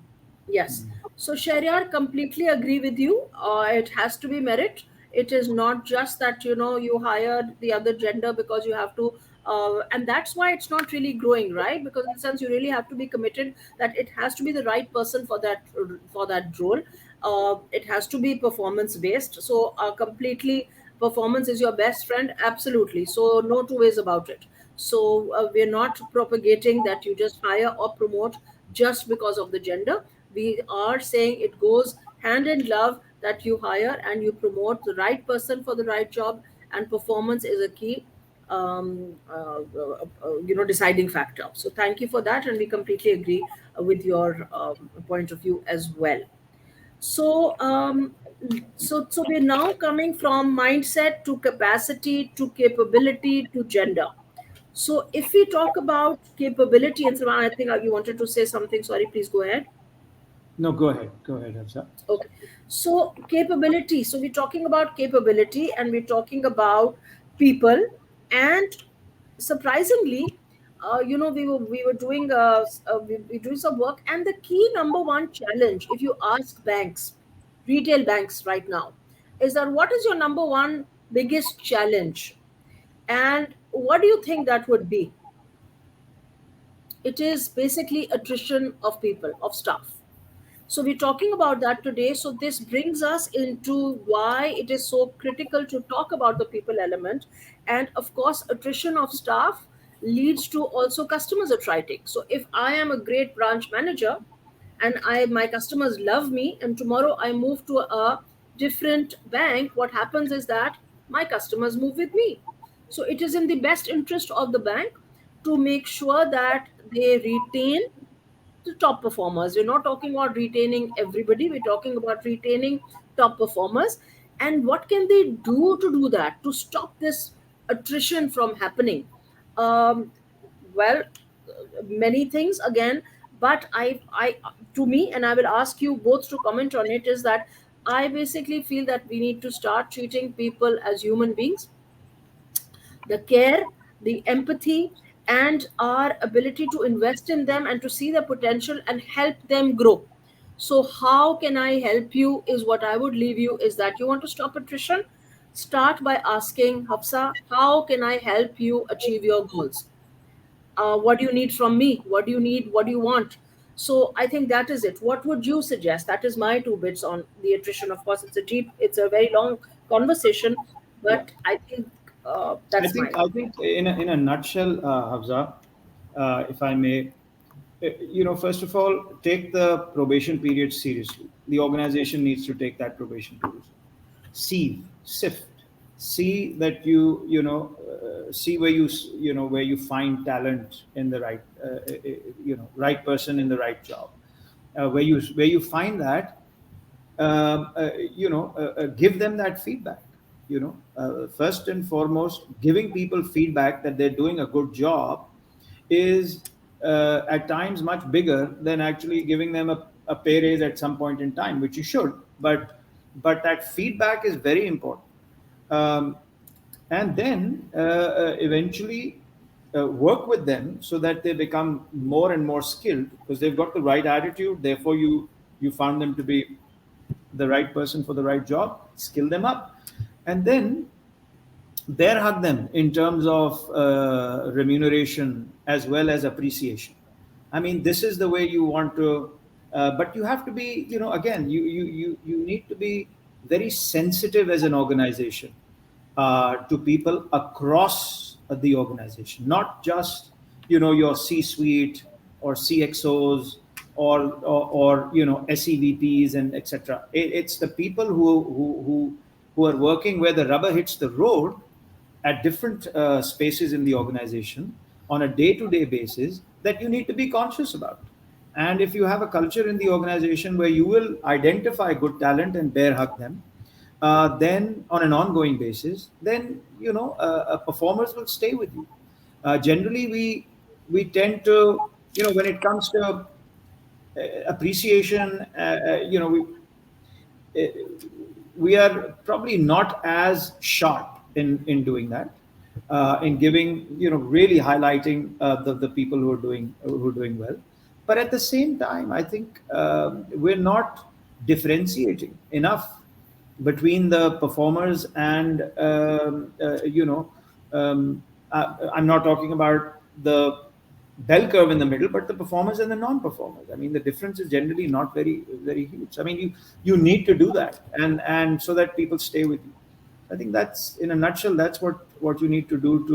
Yes. So Shariar completely agree with you. It has to be merit. It is not just that, you hired the other gender because you have to, and that's why it's not really growing, right? Because in the sense, you really have to be committed that it has to be the right person for that role. It has to be performance based. So completely, performance is your best friend, absolutely. So no two ways about it. So we're not propagating that you just hire or promote just because of the gender. We are saying it goes hand in glove, that you hire and you promote the right person for the right job, and performance is a key deciding factor. So thank you for that, and we completely agree with your point of view as well. So um, so so we're now coming from mindset to capacity to capability to gender. So if we talk about capability, and Savan, I think you wanted to say something. Sorry, please go ahead. No, go ahead. Go ahead, Hafsa. Okay. So capability. So we're talking about capability, and we're talking about people. And surprisingly, we were doing we doing some work, and the key number one challenge, if you ask banks, retail banks right now, is that what is your number one biggest challenge, and what do you think that would be? It is basically attrition of people, of staff. So we're talking about that today. So this brings us into why it is so critical to talk about the people element. And of course, attrition of staff leads to also customers attriting. So if I am a great branch manager and my customers love me, and tomorrow I move to a different bank, what happens is that my customers move with me. So it is in the best interest of the bank to make sure that they retain the top performers. We're not talking about retaining everybody, we're talking about retaining top performers. And what can they do to do that, to stop this attrition from happening? Um, well, many things again, but I, to me, and I will ask you both to comment on it, is that I basically feel that we need to start treating people as human beings. The care, the empathy, and our ability to invest in them and to see the potential and help them grow. So, how can I help you? Is what I would leave you, is that you want to stop attrition? Start by asking, Hafsa, how can I help you achieve your goals? What do you need from me? What do you need? What do you want? So I think that is it. What would you suggest? That is my two bits on the attrition. Of course, it's a very long conversation, Yeah. but I think I that's think mine. I think in a nutshell, Hafsa, if I may, first of all, take the probation period seriously. The organization needs to take that probation period. Sift, see that see where where you find talent in the right, right person in the right job. Where you find that, give them that feedback. First and foremost, giving people feedback that they're doing a good job is at times much bigger than actually giving them a pay raise at some point in time, which you should. But that feedback is very important. Um, and then eventually work with them so that they become more and more skilled because they've got the right attitude. Therefore, you found them to be the right person for the right job. Skill them up, and then bear hug them in terms of remuneration as well as appreciation. I mean, this is the way you want to, but you have to be, again, you need to be very sensitive as an organization to people across the organization, not just your C-suite or CXOs or SEVPs and etc. It's the people who are working where the rubber hits the road at different spaces in the organization on a day-to-day basis that you need to be conscious about. And if you have a culture in the organization where you will identify good talent and bear hug them, then on an ongoing basis, then performers will stay with you. Generally, we tend to, when it comes to appreciation, uh, we are probably not as sharp in doing that, in giving, really highlighting the people who are doing well. But at the same time, I think we're not differentiating enough between the performers and I'm not talking about the bell curve in the middle, but the performers and the non-performers. I mean, the difference is generally not very huge. I mean, you need to do that, and so that people stay with you. I think that's, in a nutshell, that's what you need to do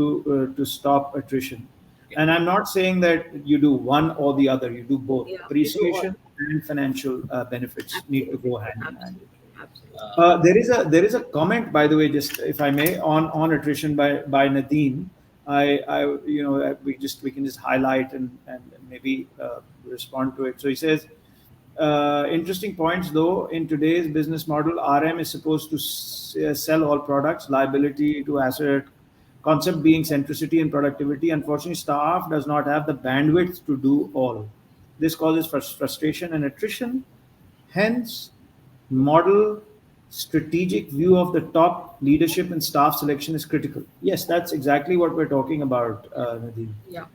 to stop attrition. Yeah. And I'm not saying that you do one or the other. You do both. Yeah, you do all. Appreciation and financial benefits need to Absolutely, go hand in hand. absolutely, absolutely. There is a comment, by the way, just if I may, on attrition by Nadine. We can just highlight and maybe respond to it. So he says, interesting points though. In today's business model, RM is supposed to sell all products, liability to asset, concept being centricity and productivity. Unfortunately, staff does not have the bandwidth to do all. This causes frustration and attrition. Hence, model strategic view of the top leadership and staff selection is critical. Yes, that's exactly what we're talking about, Nadine. Yeah,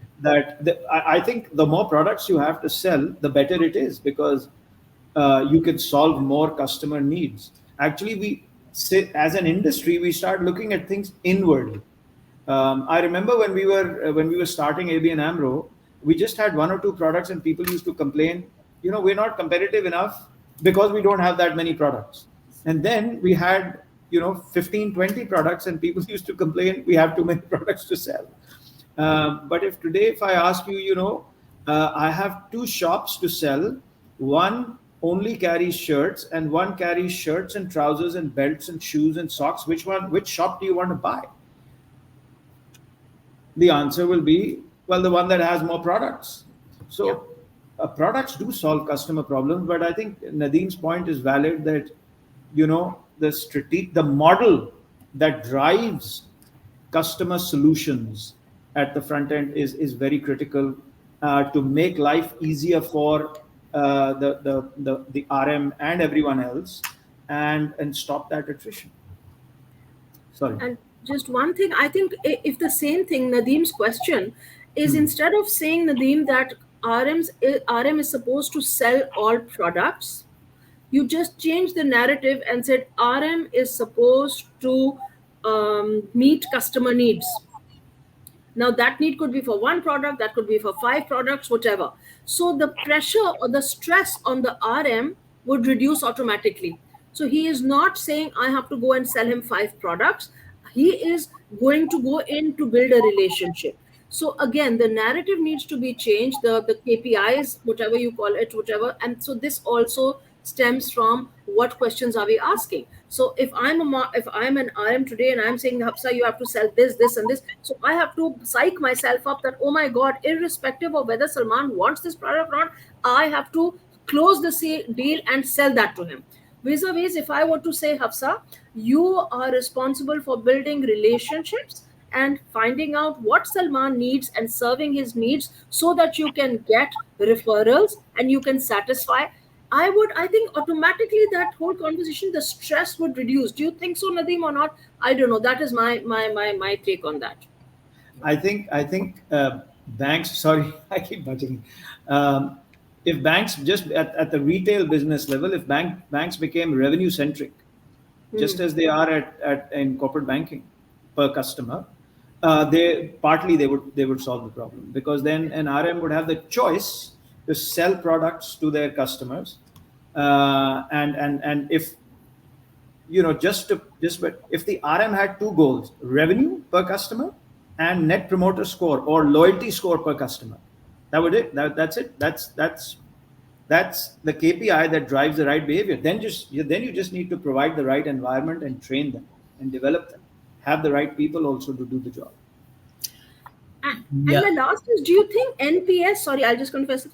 I think the more products you have to sell, the better it is, because you can solve more customer needs. Actually, as an industry, we start looking at things inwardly. I remember when we were starting ABN AMRO, we just had one or two products, and people used to complain, we're not competitive enough because we don't have that many products. And then we had 15, 20 products, and people used to complain we have too many products to sell. But if I ask you, I have two shops to sell. One only carries shirts, and one carries shirts and trousers and belts and shoes and socks. Which shop do you want to buy? The answer will be, well, the one that has more products. yeah, So products do solve customer problems, but I think Nadine's point is valid, that the model that drives customer solutions at the front end is very critical to make life easier for the RM and everyone else, and stop that attrition. Sorry. and just one thing, I think if the same thing, Nadeem's question is, Hmm. instead of saying, Nadeem, that RM is supposed to sell all products, you just changed the narrative and said RM is supposed to meet customer needs. Now, that need could be for one product, that could be for five products, whatever. So, the pressure or the stress on the RM would reduce automatically. So, he is not saying I have to go and sell him five products. He is going to go in to build a relationship. So, again, the narrative needs to be changed, the KPIs, whatever you call it, whatever. And so, this also stems from what questions are we asking. So if I'm an RM today and I'm saying, Hafsa, you have to sell this and this, so I have to psych myself up that, oh my God, irrespective of whether Salman wants this product or not, I have to close the deal and sell that to him. Vis-a-vis, if I were to say, Hafsa, you are responsible for building relationships and finding out what Salman needs and serving his needs so that you can get referrals and you can satisfy. I think automatically that whole conversation, the stress would reduce. Do you think so, Nadeem, or not? I don't know. That is my take on that. I think banks. Sorry, I keep butting. If banks, just at the retail business level, if banks became revenue centric, just Hmm. as they are in corporate banking per customer, they would solve the problem, because then an RM would have the choice to sell products to their customers, and if but if the RM had two goals: revenue per customer and net promoter score or loyalty score per customer. That would it. That's it. That's the KPI that drives the right behavior. Then you just need to provide the right environment and train them and develop them. Have the right people also to do the job. And Yeah. my last is, do you think NPS, sorry, I'll just confess it,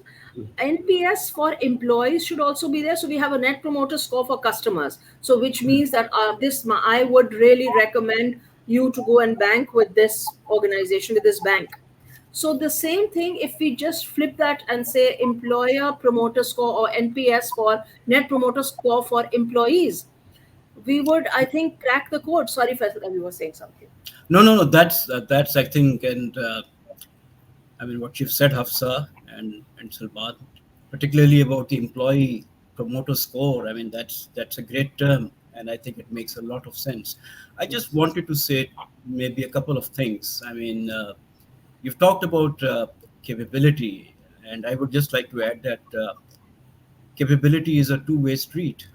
NPS for employees should also be there? So we have a net promoter score for customers. So which means that I would really recommend you to go and bank with this organization, with this bank. So the same thing, if we just flip that and say employer promoter score or NPS for net promoter score for employees, we would, I think, crack the code. Sorry, Faisal, you were saying something. No. That's I think, and I mean what you've said, Hafsa and Salman, particularly about the employee promoter score. I mean that's a great term. and I think it makes a lot of sense. I just Yes. wanted to say maybe a couple of things. I mean, you've talked about capability, and I would just like to add that capability is a two-way street.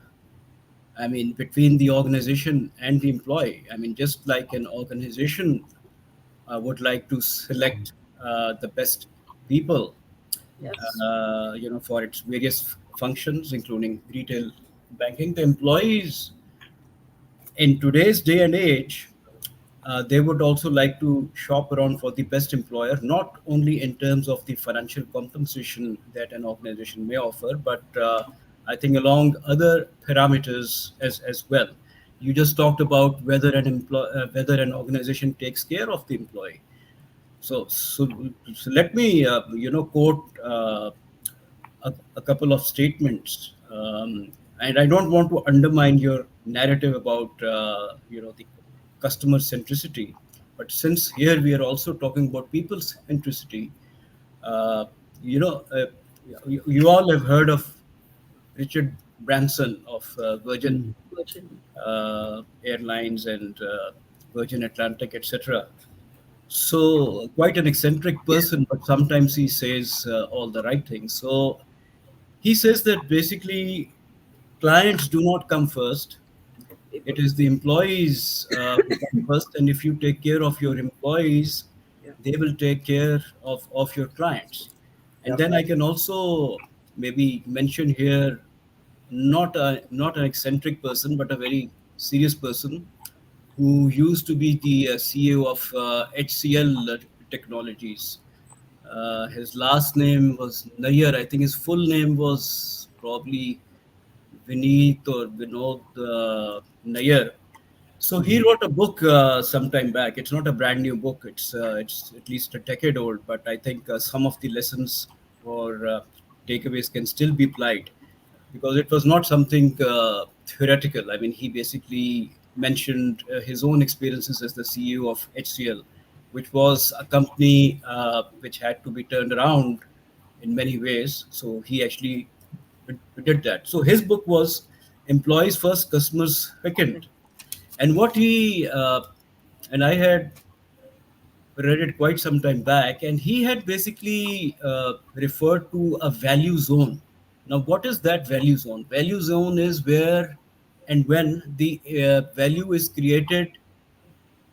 I mean, between the organization and the employee. I mean, just like an organization would like to select the best people, Yes. for its various functions, including retail banking, the employees in today's day and age, they would also like to shop around for the best employer, not only in terms of the financial compensation that an organization may offer, but I think along other parameters as well. You just talked about whether an organization takes care of the employee. So let me quote a couple of statements, and I don't want to undermine your narrative about the customer centricity, but since here we are also talking about people centricity, uh, you know, uh, you all have heard of Richard Branson of Virgin Mm. Virgin. Airlines and Virgin Atlantic, etc. So quite an eccentric person, but sometimes he says all the right things. So he says that basically clients do not come first. People. It is the employees who come first, and if you take care of your employees, Yeah. they will take care of your clients. And Yep. then I can also maybe mention here not an eccentric person, but a very serious person who used to be the CEO of HCL Technologies. His last name was Nayyar. I think his full name was probably Vineet or Vinod Nayyar. So he Mhm. wrote a book some time back. It's not a brand new book. It's at least a decade old. But I think some of the lessons or takeaways can still be applied because it was not something theoretical. I mean, he basically mentioned his own experiences as the CEO of HCL, which was a company which had to be turned around in many ways. So he actually did that. So his book was Employees First, Customers Second. And what he and I had read it quite some time back, and he had basically referred to a value zone. Now, what is that value zone? Value zone is where and when the value is created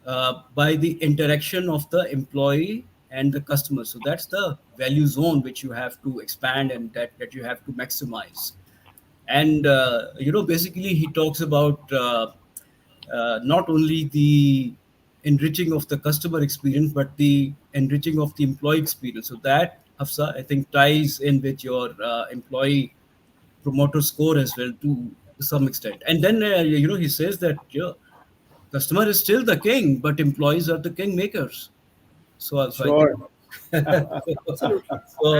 by the interaction of the employee and the customer. So that's the value zone which you have to expand and that you have to maximize. And basically he talks about not only the enriching of the customer experience but the enriching of the employee experience. So that, Hafsa, I think ties in with your employee promoter score as well to some extent. And then he says that customer is still the king but employees are the king makers. So I think Sure. Absolutely.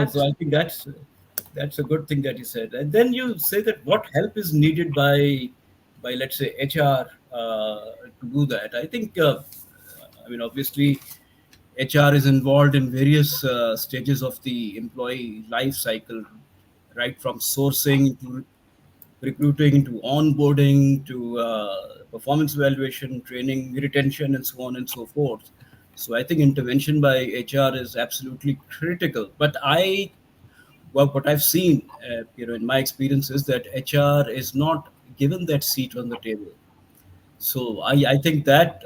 so I think Absolutely. that's a good thing that you said. And then you say that what help is needed by let's say HR to do that. I think I mean obviously HR is involved in various stages of the employee life cycle, right from sourcing to recruiting to onboarding to performance evaluation, training, retention, and so on and so forth. So I think intervention by HR is absolutely critical. But what I've seen, in my experience is that HR is not given that seat on the table. So I think that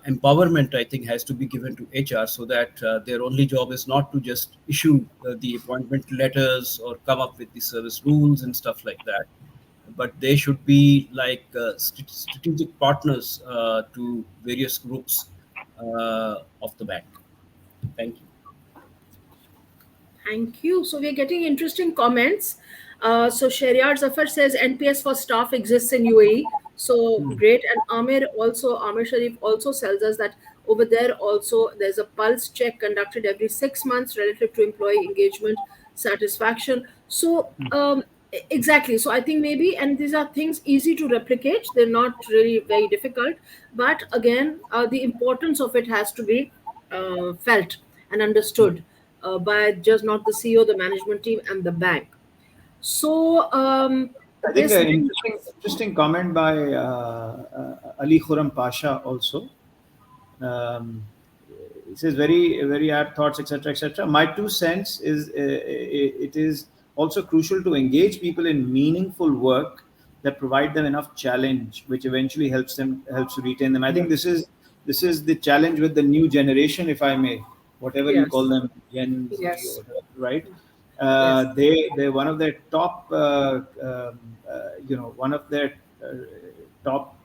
empowerment, I think, has to be given to HR so that their only job is not to just issue the appointment letters or come up with the service rules and stuff like that, but they should be like strategic partners to various groups of the bank. Thank you. Thank you. So we're getting interesting comments. So Shariar Zafar says NPS for staff exists in UAE. So great. And Amir Sharif also tells us that over there also there's a pulse check conducted every 6 months relative to employee engagement satisfaction. So exactly. So I think maybe, and these are things easy to replicate. They're not really very difficult. But again, the importance of it has to be felt and understood by just not the CEO, the management team, and the bank. So I think This an brings interesting comment by Ali Khurram Pasha also. Um, it says very apt thoughts, etc., etc. My 2 cents is it is also crucial to engage people in meaningful work that provide them enough challenge, which eventually helps to retain them. I think yes, this is the challenge with the new generation, if I may, whatever you call yes, them, Gen Z or yes, whatever, right? yes. They're one of their top one of their uh, top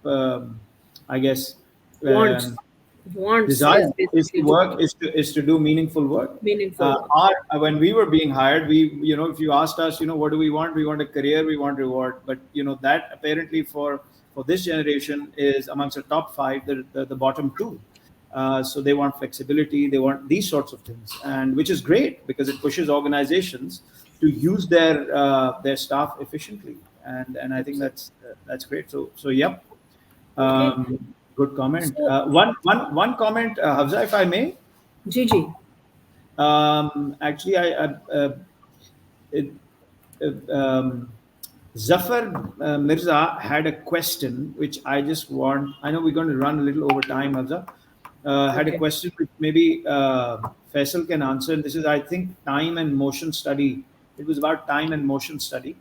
I guess Wants, um, wants is desire is to basically to work is to do meaningful work. meaningful work. When we were being hired, if you asked us, what do we want a career, we want reward. But that apparently for this generation is amongst the top five, the bottom two. So they want flexibility, they want these sorts of things, and which is great because it pushes organizations to use their staff efficiently, and I think Absolutely. that's great. So yep. Okay. Good comment. So, One comment, Hafza, if I may. Gigi. Actually, it, um, Zafar Mirza had a question which I just want. I know we're going to run a little over time, Hafza. Had a Okay. question which maybe Faisal can answer. This is, I think, time and motion study. It was about time and motion study,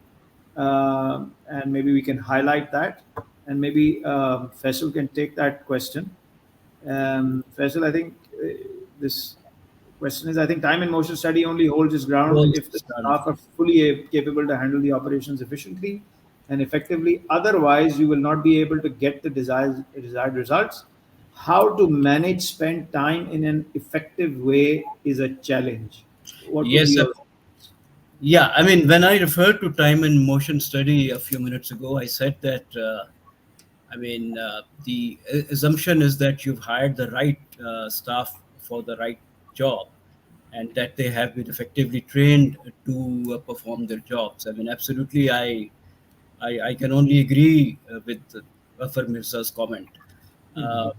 and maybe we can highlight that, and maybe Faisal can take that question. Faisal, I think this question is, I think time and motion study only holds its ground Holds if the its ground. staff are fully capable to handle the operations efficiently and effectively. Otherwise, you will not be able to get the desired results. How to manage spend time in an effective way is a challenge. What would be Yes, your yeah. I mean, when I referred to time and motion study a few minutes ago, I said that the assumption is that you've hired the right staff for the right job, and that they have been effectively trained to perform their jobs. I mean, absolutely, I can only agree with Afar Mirza's comment. Uh,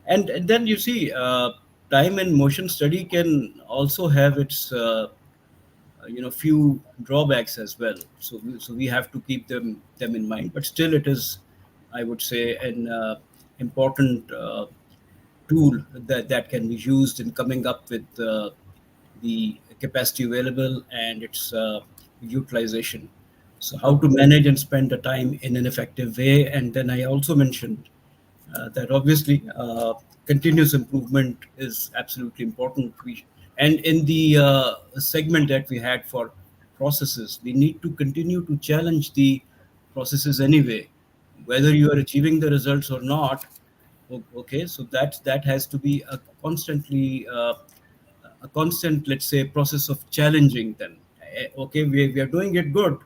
and then you see, time and motion study can also have its few drawbacks as well. So we have to keep them in mind. But still, it is, I would say, an important tool that can be used in coming up with the capacity available and its utilization. So how to okay? manage and spend the time in an effective way. And then I also mentioned that obviously continuous improvement is absolutely important. And in the segment that we had for processes, we need to continue to challenge the processes anyway, whether you are achieving the results or not. Okay, so that has to be a constant, let's say, process of challenging them. Okay, we are doing it good,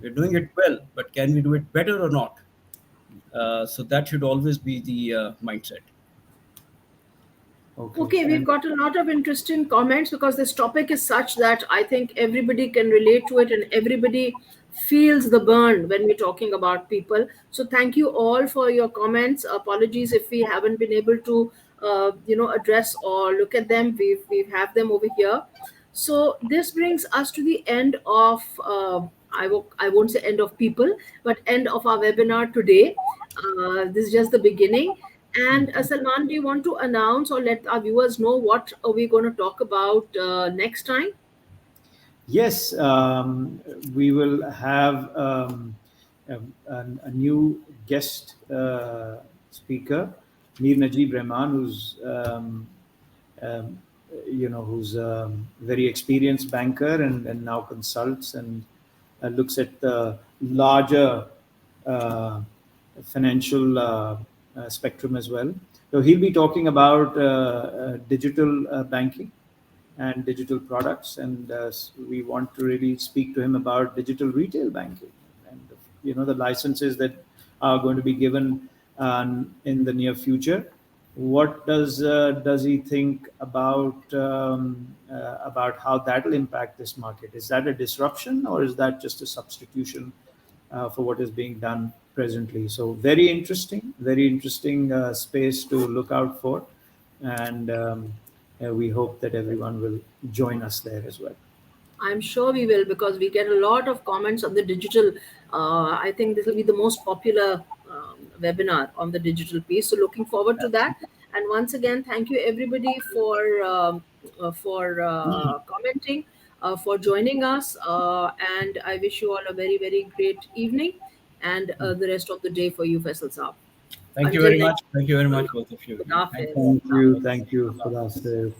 we're doing it well, but can we do it better or not? So that should always be the mindset. Okay, Okay, we've and got a lot of interesting comments because this topic is such that I think everybody can relate to it and everybody feels the burn when we're talking about people. So thank you all for your comments. Apologies if we haven't been able to, address or look at them. We have them over here. So this brings us to the end of. I won't say end of people, but end of our webinar today. This is just the beginning. And Salman, do you want to announce or let our viewers know what are we going to talk about next time? yes, we will have a new guest speaker, Mir Najib Rahman, um, who's a very experienced banker and now consults and looks at the larger uh, financial spectrum as well. So he'll be talking about digital banking and digital products, and we want to really speak to him about digital retail banking and the licenses that are going to be given in the near future. What does he think about how that will impact this market? Is that a disruption or is that just a substitution for what is being done presently? So very interesting space to look out for, and we hope that everyone will join us there as well. I'm sure we will, because we get a lot of comments on the digital. I think this will be the most popular webinar on the digital piece. So looking forward to that. And once again, thank you everybody for commenting, for joining us, and I wish you all a very very great evening and the rest of the day for you, Faisal Saab. Thank you Until very next, much. Thank you very much, both of you. Good Yeah, thank Hafiz. you. Thank you. Thank you, Khuda Hafiz.